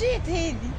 جيت هذي.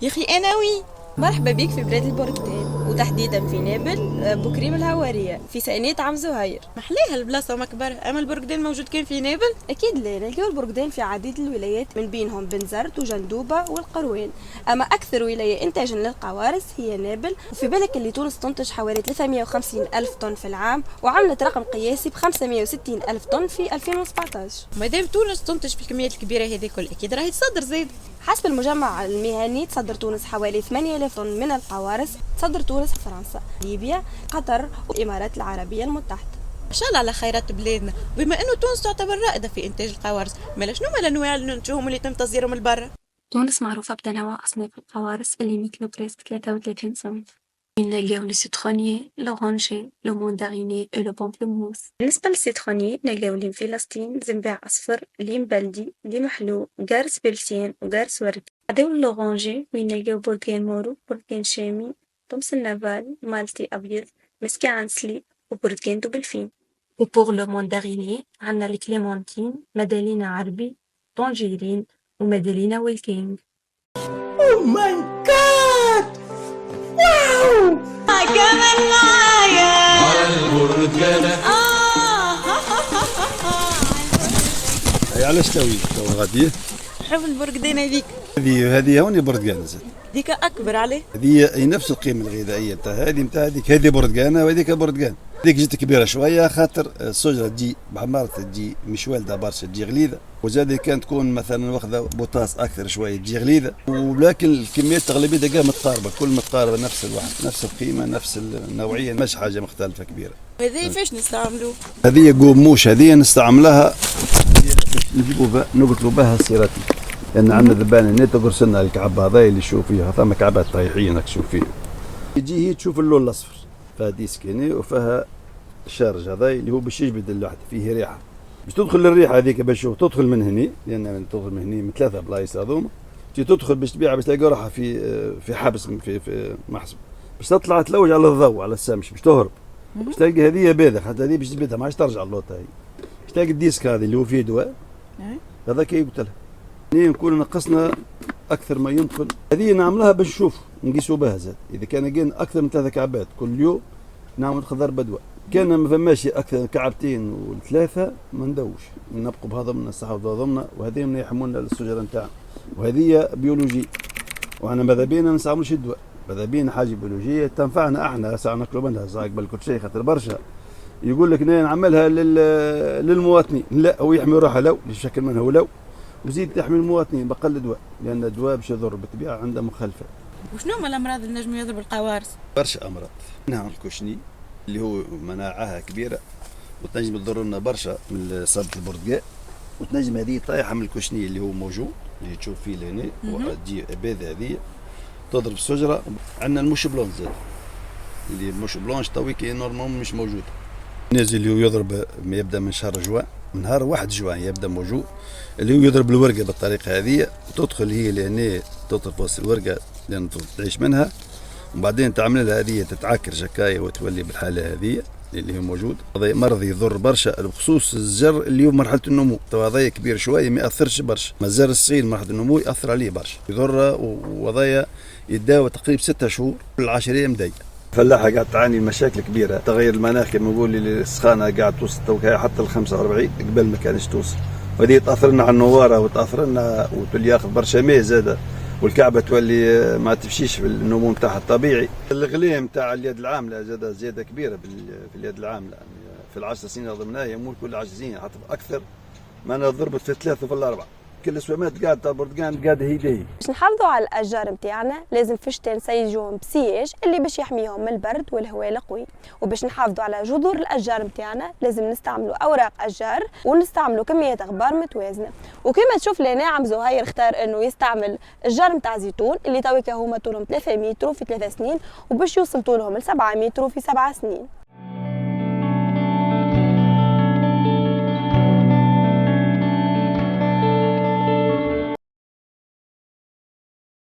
يا اخي انا وي مرحبا بك في بلاد البركتان وتحديدا في نابل بكريم الهوارية في ساقية عم زهير. محليها البلاصه وما كبرها. اما البرقدان موجود كان في نابل؟ اكيد لا، نلقاو البركدان في عديد الولايات من بينهم بنزرت وجندوبة والقروان. اما اكثر ولاية انتاجا للقوارص هي نابل. وفي بالك اللي تونس تنتج حوالي 350 الف طن في العام وعملت رقم قياسي ب 560 الف طن في 2017. مادام تونس تنتج بالكميات الكبيره هذه كل اكيد راهي تصدر زيد. حسب المجمع المهني تصدر تونس حوالي 8000 طن من القوارص. تصدر تونس فرنسا، ليبيا، قطر والإمارات العربية المتحدة. ان شاء الله على خيرات بلادنا. بما انه تونس تعتبر رائده في انتاج القوارص، مالا شنو مالا الانواع اللي ننتجهم اللي تم تصديرهم لبرا؟ تونس معروفة بتنوع أصناف القوارص اللي مثل بريسك 33 صنف. نلقاو السيترونيي، لورانجي، لو مونداريني و لو بامبلموس. بالنسبة للسيترونيي نلقاو ليم فيلاستين، زنباع أصفر، ليم بلدي، ليم حلو، قارس بلسين وقارس ورد. بعدين اللورانجي وين نلقاو برتقان مورو، برتقان شامي، طمس النافال، مالتي أبيض، مسكي عنسلي وبرتقان دوبلفين. وبور لو مونداريني عنا الكليمونتين، مدالينا عربي، طنجيرين ومدالينا ويلكينج. Oh my god! واو! كمان معايا البرتقالة هي علاش توي غادية؟ نحب البرقدان هذيك. هذه هوني برتقالة زاد. ديك اكبر عليه. هذه نفس القيمة الغذائية تاع هذيك هذه برتقانة وهذيك برتقان. هذيك جات كبيرة شوية خاطر الشجرة تجي بعمارة تجي مش والدة برشا تجي غليظة، وزاد كانت تكون مثلا واخذة بوتاس أكثر شوية تجي غليظة، ولكن الكميات تغلبيتها كاع متقاربة، كل متقاربة نفس الواحد نفس القيمة نفس النوعية، مش حاجة مختلفة كبيرة. هذه فاش نستعملوه؟ هذه قوموش هذه نستعملها نقتلوا بها السيراتي، لأن عندنا ذبانة هنا تقرص لنا الكعب هذا اللي تشوف فيها ثم كعبات طايحين تشوف فيه. يجي هي تشوف اللون الأصفر فيها ديسك هنا وفيها الشارج هذا اللي هو باش يجبد الواحد فيه ريحة، باش تدخل الريحة هذيك باش تدخل من هنا، لأن تدخل من هنا من ثلاثة بلايص هذوما، تجي تدخل باش تبيعها باش تلاقي روحها في حبس في محسب، باش تطلع تلوج على الضوء على السمش باش تهرب، باش تلقي هذه باذخ حتى هذه باش تجبدها ما عادش ترجع اللوطة هي، باش تلاقي الديسك هذا اللي هو فيه دواء هذا كي قلت لها نكون نقصنا اكثر ما يمكن. هذه نعملها باش نشوف نقيسوا بها زاد، اذا كان لقينا اكثر من 3 كعبات كل يوم نعمل خضر بدوى، كان ما فماش اكثر كعبتين وثلاثه ما ندوش نبقوا بهذا من الصحه ضمنا، وهذه من يحمونا الشجره نتاعنا، وهذه بيولوجي، وأنا ماذا بينا ما نستعملوش الدواء، ماذا بينا حاجه بيولوجيه تنفعنا احنا ساعه ناكلوا منها ساعه قبل كل شيء، خاطر برشا يقول لك نعملها للمواطنين، لا هو يحمي روحه لو يشكل منها ولو، وزيد تحمي المواطنين بقل دواء، لان الدواء باش يضر بالطبيعه عنده مخالفه. وشنو هما الامراض اللي نجموا يضربوا القوارص؟ برشا امراض، منها الكشني اللي هو مناعها كبيره وتنجم تضر لنا برشا من اصابه البرتقال، وتنجم هذه طايحه من الكشني اللي هو موجود اللي تشوف فيه لهنا وتجي بيضه هذه تضرب الشجره. عندنا المش بلون زاد اللي المش بلونش توي كي نورمال مش موجود، نازل اللي هو يضرب يبدا من شهر جوان، من نهار 1 جوان يبدا موجود، اللي هو يضرب الورقه بالطريقه هذه وتدخل هي لهنا تدخل وسط الورقه لان تعيش منها، وبعدين تعمل لها هذه تتعكر شكايه وتولي بالحاله هذه اللي هو موجود. هذا مرض يضر برشا بخصوص الزر اللي هو مرحله النمو، تو هذايا كبير شويه ما ياثرش برشا، ما الزر الصغير مرحله النمو ياثر عليه برشا يضره، وهذايا يداوى تقريبا 6 شهور العشريه مديه. الفلاحه قاعد تعاني مشاكل كبيره، تغير المناخ كما نقول لي السخانه قاعد توصل توها حتى ال 45 قبل ما كانش توصل، وهذه تاثر لنا على النواره وتاثر لنا وتولي ياخذ برشا ماء زاده، والكعبه تولي ما تمشيش في النمو نتاعها الطبيعي. الغليه نتاع اليد العامله زاده كبيره في اليد العامله، يعني في ال10 سنين ضمناها يمول كل 10 سنين حتى اكثر، ما انا ضربت في 3 وفي 4 كل السوامات قاعده برتقان قاعده هي. باش نحافظوا على الاشجار نتاعنا لازم في الشتاء نسيجوهم بسياج اللي باش يحميهم من البرد والهواء القوي، وباش نحافظوا على جذور الاشجار نتاعنا لازم نستعملوا اوراق اشجار ونستعملوا كميات اغبار متوازنه. وكما تشوف لنا عم زهير اختار انه يستعمل الشجر نتاع زيتون اللي تويكا هما طولهم 3 متر في 3 سنين، وباش يوصل طولهم ل 7 متر في 7 سنين.